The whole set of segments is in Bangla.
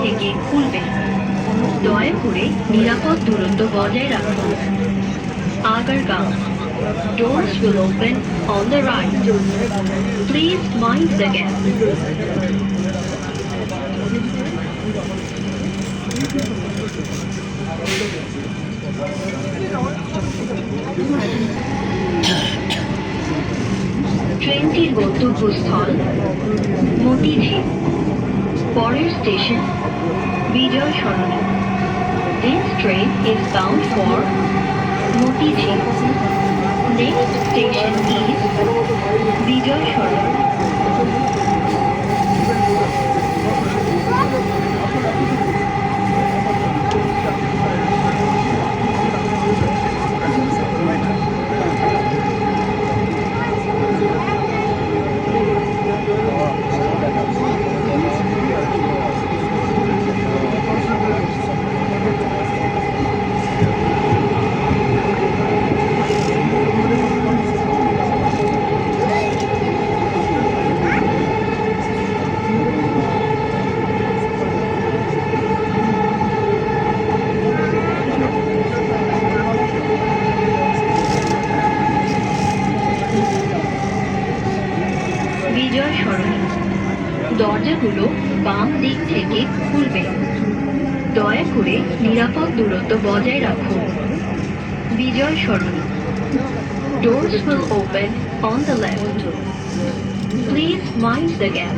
থেকে খুলবে। দয়া করে নিরাপদ দূরত্ব বজায় রাখুন। Agargaon. Doors will open on the right. Please mind the gap. ট্রেনটির গন্তব্যস্থল মতিঝিল। পরের station Bijoy Sarani. This train is bound for Motijhil. Next station is Bijoy Soroni. বিজয় সরণি। দরজাগুলো বাম দিক থেকে খুলবে। দয়া করে নিরাপদ দূরত্ব বজায় রাখুন। বিজয় সরণি। Doors will open on the left. Please mind the gap.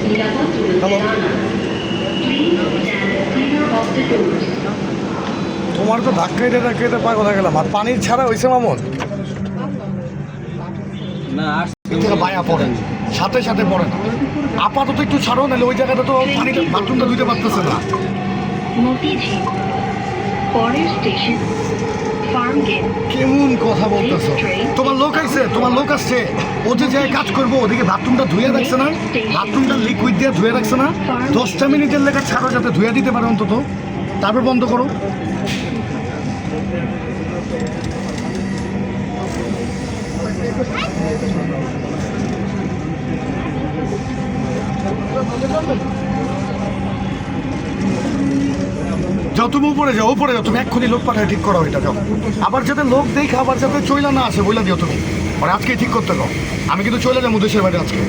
নিরাপদ দূরত্বে আনা। Please stand clear of the doors. তোমার তো ধাক্কাইতে ধাক্কাইতে পাগল হয়ে গেলাম। আর পানির ছাড়া হয়েছে মামুন থেকে বায়া পড়ে সাথে সাথে পড়ে না। আপাতত একটু ছাড়ো, নাহলে ওই জায়গাটা তো পানিটা বাথরুমটা ধুইতে পারতেছে না। মতিঝিল। পরের স্টেশন ফার্ম গেট। কেমন কথা বলতেছো? তোমার লোক আইছে, তোমার লোক আসছে, ও যে যায় কাজ করবো ওদিকে বাথরুমটা ধুয়ে রাখছে না, বাথরুমটা লিকুইড দিয়ে ধুয়ে রাখছে না। 10টা মিনিটের লেখা ছাড়ো যাতে ধুয়ে দিতে পারে অন্তত, তারপর বন্ধ করো। যাও তুমি উপরে যাও, উপরে যাও, তুমি এক্ষুনি লোক পাঠায় ঠিক করো এটা। যাও আবার যাতে লোক দেখে আবার যাতে চইলা না আসে, বইলা দিও তুমি। আর আজকে ঠিক করতে গো, আমি কিন্তু চলে যাবো দেশের বাড়ি আজকে।